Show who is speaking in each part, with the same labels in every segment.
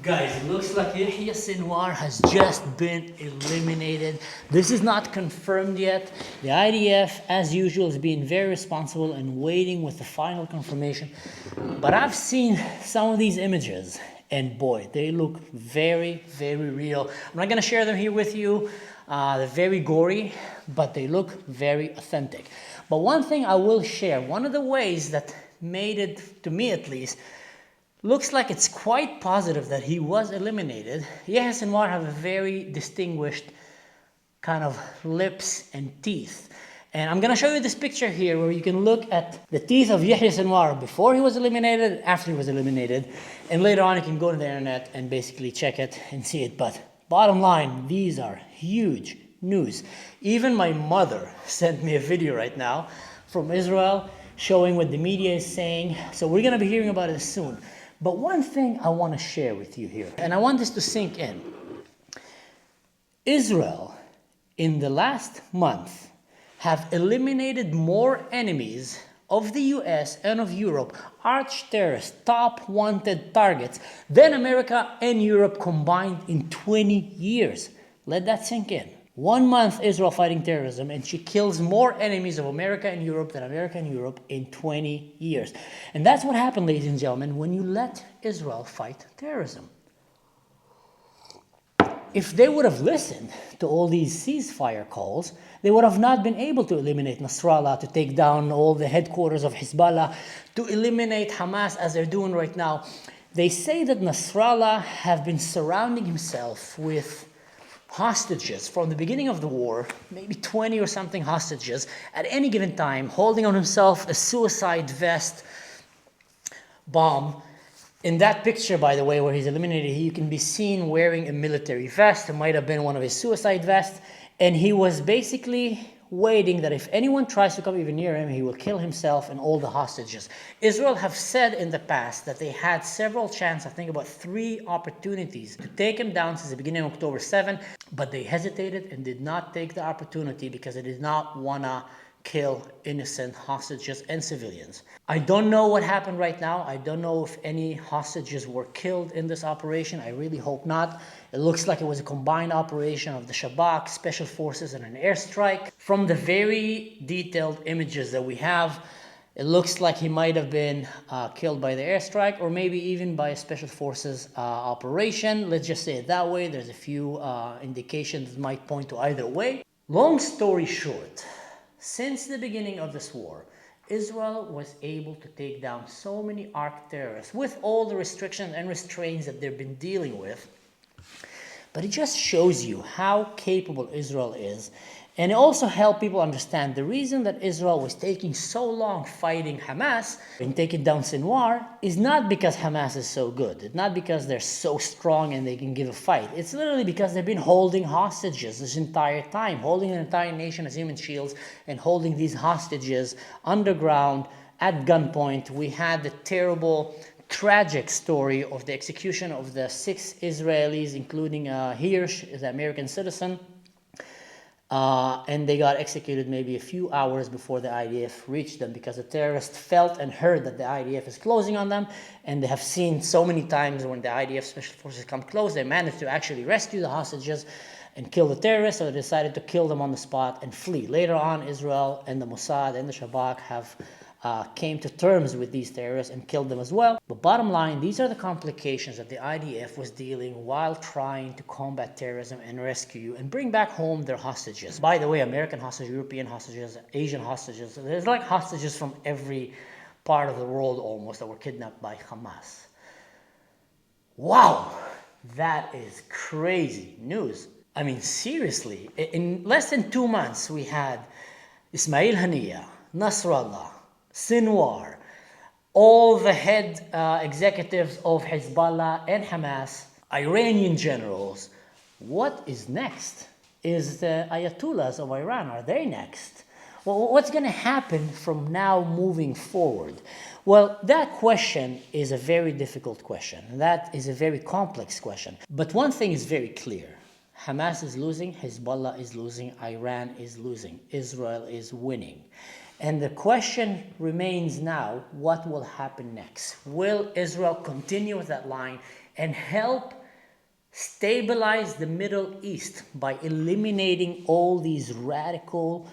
Speaker 1: Guys, it looks like Yahya Sinwar has just been eliminated. This is not confirmed yet. The IDF, as usual, is being very responsible and waiting with the final confirmation. But I've seen some of these images, and boy, they look very, very real. I'm not going to share them here with you. They're very gory, but they look very authentic. But one thing I will share, one of the ways that made it, to me at least, looks like it's quite positive that he was eliminated. Yahya Sinwar have a very distinguished kind of lips and teeth. And I'm going to show you this picture here where you can look at the teeth of Yahya Sinwar before he was eliminated, after he was eliminated. And later on you can go to the internet and basically check it and see it. But bottom line, these are huge news. Even my mother sent me a video right now from Israel showing what the media is saying. So we're going to be hearing about it soon. But one thing I want to share with you here, and I want this to sink in. Israel, in the last month, have eliminated more enemies of the US and of Europe, arch terrorists, top wanted targets, than America and Europe combined in 20 years. Let that sink in. 1 month Israel fighting terrorism, and she kills more enemies of America and Europe than America and Europe in 20 years. And that's what happened, ladies and gentlemen, when you let Israel fight terrorism. If they would have listened to all these ceasefire calls, they would have not been able to eliminate Nasrallah, to take down all the headquarters of Hezbollah, to eliminate Hamas as they're doing right now. They say that Nasrallah have been surrounding himself with hostages from the beginning of the war, maybe 20 or something hostages at any given time, holding on himself a suicide vest bomb. In that picture, by the way, where he's eliminated, you can be seen wearing a military vest. It might have been one of his suicide vests. And he was basically waiting that if anyone tries to come even near him, he will kill himself and all the hostages. Israel have said in the past that they had several chances, I think about 3 opportunities, to take him down since the beginning of October 7, but they hesitated and did not take the opportunity because they did not want to kill innocent hostages and civilians. I don't know what happened right now. I don't know if any hostages were killed in this operation. I really hope not. It looks like it was a combined operation of the Shabak, Special Forces, and an airstrike. From the very detailed images that we have, it looks like he might have been killed by the airstrike or maybe even by a Special Forces operation. Let's just say it that way. There's a few indications that might point to either way. Long story short, since the beginning of this war, Israel was able to take down so many arc terrorists with all the restrictions and restraints that they've been dealing with. But it just shows you how capable Israel is. And it also helped people understand the reason that Israel was taking so long fighting Hamas and taking down Sinwar is not because Hamas is so good. It's not because they're so strong and they can give a fight. It's literally because they've been holding hostages this entire time, holding an entire nation as human shields and holding these hostages underground at gunpoint. We had the terrible, tragic story of the execution of the 6 Israelis, including Hirsch, the American citizen. And they got executed maybe a few hours before the IDF reached them because the terrorists felt and heard that the IDF is closing on them, and they have seen so many times when the IDF Special Forces come close, they managed to actually rescue the hostages and kill the terrorists, so they decided to kill them on the spot and flee. Later on, Israel and the Mossad and the Shabak have came to terms with these terrorists and killed them as well. But bottom line, these are the complications that the IDF was dealing while trying to combat terrorism and rescue and bring back home their hostages. By the way, American hostages, European hostages, Asian hostages, there's like hostages from every part of the world almost that were kidnapped by Hamas. Wow, that is crazy news. I mean, seriously, in less than 2 months, we had Ismail Haniyeh, Nasrallah, Sinwar, all the head executives of Hezbollah and Hamas, Iranian generals. What is next? Is the Ayatollahs of Iran, are they next? Well, what's going to happen from now moving forward? Well, that question is a very difficult question. That is a very complex question. But one thing is very clear. Hamas is losing, Hezbollah is losing, Iran is losing, Israel is winning. And the question remains now, what will happen next? Will Israel continue with that line and help stabilize the Middle East by eliminating all these radical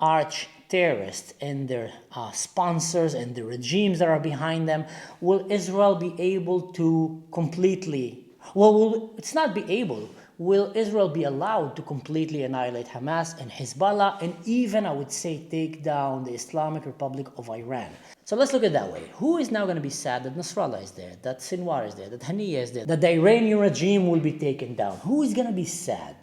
Speaker 1: arch terrorists and their sponsors and the regimes that are behind them, will Israel be able to completely, it's not be able, will Israel be allowed to completely annihilate Hamas and Hezbollah, and even, I would say, take down the Islamic Republic of Iran? So let's look at it that way. Who is now going to be sad that Nasrallah is there, that Sinwar is there, that Haniya is there, that the Iranian regime will be taken down? Who is going to be sad?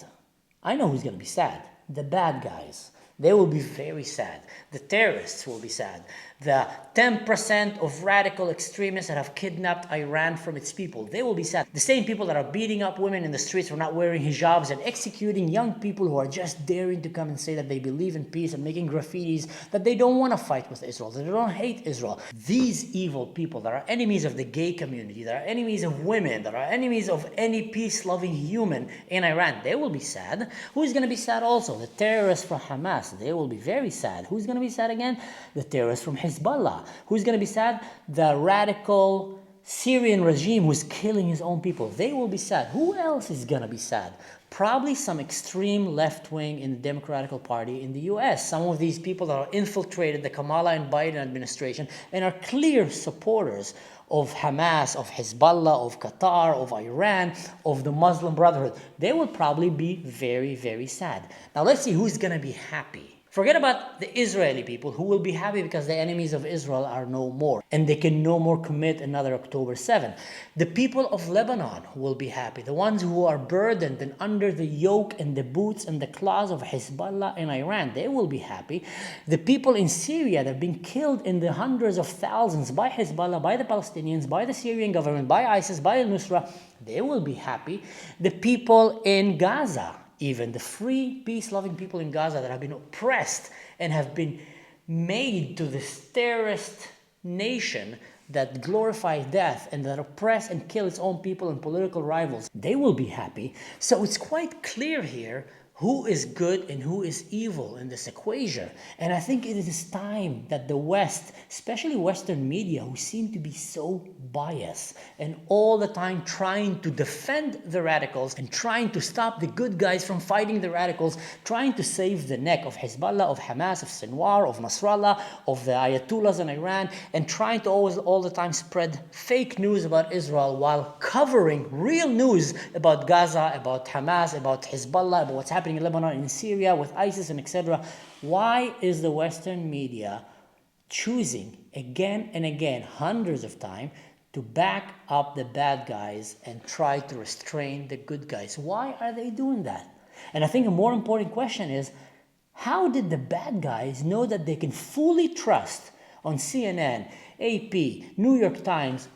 Speaker 1: I know who's going to be sad. The bad guys. They will be very sad. The terrorists will be sad. The 10% of radical extremists that have kidnapped Iran from its people, they will be sad. The same people that are beating up women in the streets for not wearing hijabs and executing young people who are just daring to come and say that they believe in peace and making graffitis, that they don't want to fight with Israel, that they don't hate Israel. These evil people that are enemies of the gay community, that are enemies of women, that are enemies of any peace-loving human in Iran, they will be sad. Who's going to be sad also? The terrorists from Hamas, they will be very sad. Who's going to be sad again? The terrorists from Hezbollah. Who's going to be sad? The radical Syrian regime who's killing his own people. They will be sad. Who else is going to be sad? Probably some extreme left wing in the Democratic Party in the US. Some of these people that are infiltrated the Kamala and Biden administration and are clear supporters of Hamas, of Hezbollah, of Qatar, of Iran, of the Muslim Brotherhood. They will probably be very, very sad. Now let's see who's going to be happy. Forget about the Israeli people who will be happy because the enemies of Israel are no more and they can no more commit another October 7. The people of Lebanon will be happy. The ones who are burdened and under the yoke and the boots and the claws of Hezbollah and Iran, they will be happy. The people in Syria that have been killed in the hundreds of thousands by Hezbollah, by the Palestinians, by the Syrian government, by ISIS, by al-Nusra, they will be happy. The people in Gaza, even the free, peace-loving people in Gaza that have been oppressed and have been made to this terrorist nation that glorifies death and that oppress and kill its own people and political rivals, they will be happy. So it's quite clear here who is good and who is evil in this equation. And I think it is time that the West, especially Western media, who seem to be so biased and all the time trying to defend the radicals and trying to stop the good guys from fighting the radicals, trying to save the neck of Hezbollah, of Hamas, of Sinwar, of Nasrallah, of the Ayatollahs in Iran, and trying to always all the time spread fake news about Israel while covering real news about Gaza, about Hamas, about Hezbollah, about what's happening in Lebanon, in Syria, with ISIS, and etc. Why is the Western media choosing again and again, hundreds of times, to back up the bad guys and try to restrain the good guys? Why are they doing that? And I think a more important question is, how did the bad guys know that they can fully trust on CNN, AP, New York Times,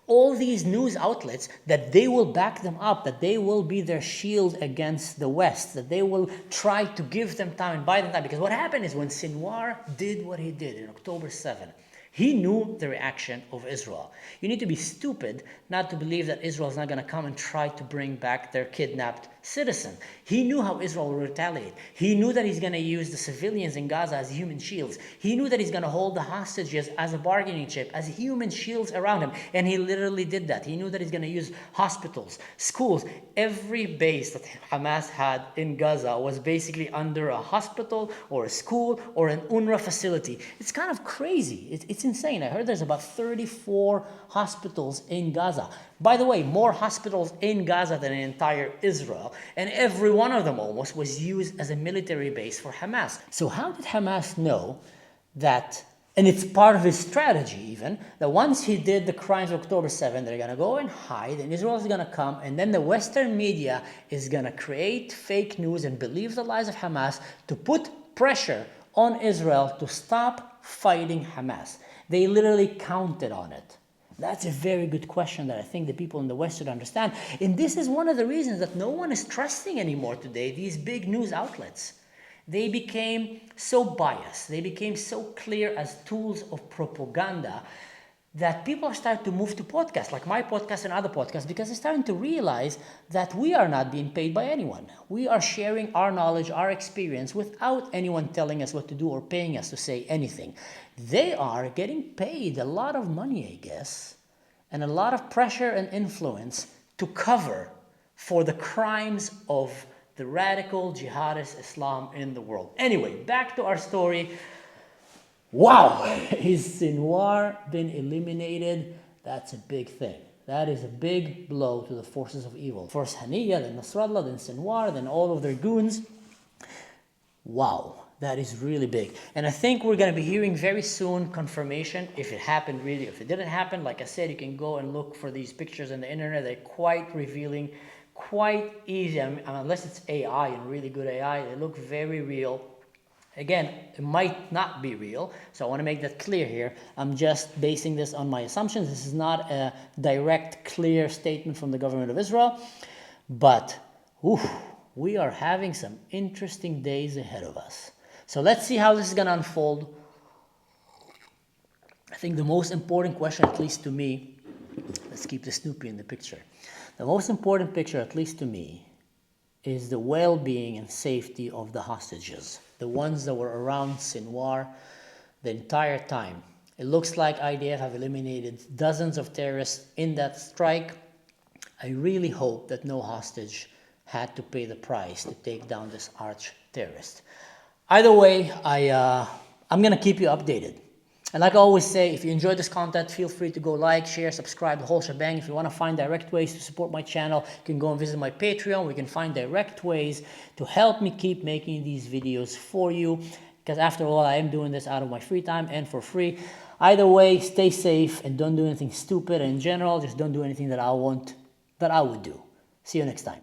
Speaker 1: all these news outlets, that they will back them up, that they will be their shield against the West, that they will try to give them time and buy them time? Because what happened is when Sinwar did what he did in October 7, he knew the reaction of Israel. You need to be stupid not to believe that Israel is not going to come and try to bring back their kidnapped citizen. He knew how Israel will retaliate. He knew that he's going to use the civilians in Gaza as human shields. He knew that he's going to hold the hostages as a bargaining chip, as human shields around him. And he literally did that. He knew that he's going to use hospitals, schools. Every base that Hamas had in Gaza was basically under a hospital or a school or an UNRWA facility. It's kind of crazy. It's insane. I heard there's about 34 hospitals in Gaza. By the way, more hospitals in Gaza than in entire Israel. And every one of them almost was used as a military base for Hamas. So how did Hamas know that, and it's part of his strategy even, that once he did the crimes of October 7, they're going to go and hide, and Israel is going to come, and then the Western media is going to create fake news and believe the lies of Hamas to put pressure on Israel to stop fighting Hamas. They literally counted on it. That's a very good question that I think the people in the West should understand. And this is one of the reasons that no one is trusting anymore today these big news outlets. They became so biased. They became so clear as tools of propaganda that people are starting to move to podcasts, like my podcast and other podcasts, because they're starting to realize that we are not being paid by anyone. We are sharing our knowledge, our experience, without anyone telling us what to do or paying us to say anything. They are getting paid a lot of money, I guess, and a lot of pressure and influence to cover for the crimes of the radical jihadist Islam in the world. Anyway, back to our story. Wow, is Sinwar been eliminated? That's a big thing. That is a big blow to the forces of evil. First Haniya, then Nasrallah, then Sinwar, then all of their goons. Wow, that is really big. And I think we're going to be hearing very soon confirmation if it happened really. If it didn't happen, like I said, you can go and look for these pictures on the internet. They're quite revealing, quite easy. I mean, unless it's AI and really good AI, they look very real. Again, it might not be real, so I want to make that clear here. I'm just basing this on my assumptions. This is not a direct, clear statement from the government of Israel, but we are having some interesting days ahead of us. So let's see how this is going to unfold. I think the most important question, at least to me, let's keep the Snoopy in the picture. The most important picture, at least to me, is the well-being and safety of the hostages, the ones that were around Sinwar the entire time. It looks like IDF have eliminated dozens of terrorists in that strike. I really hope that no hostage had to pay the price to take down this arch-terrorist. Either way, I'm going to keep you updated. And like I always say, if you enjoyed this content, feel free to go like, share, subscribe, the whole shebang. If you want to find direct ways to support my channel, you can go and visit my Patreon. We can find direct ways to help me keep making these videos for you. Because after all, I am doing this out of my free time and for free. Either way, stay safe and don't do anything stupid. And in general, just don't do anything that I would do. See you next time.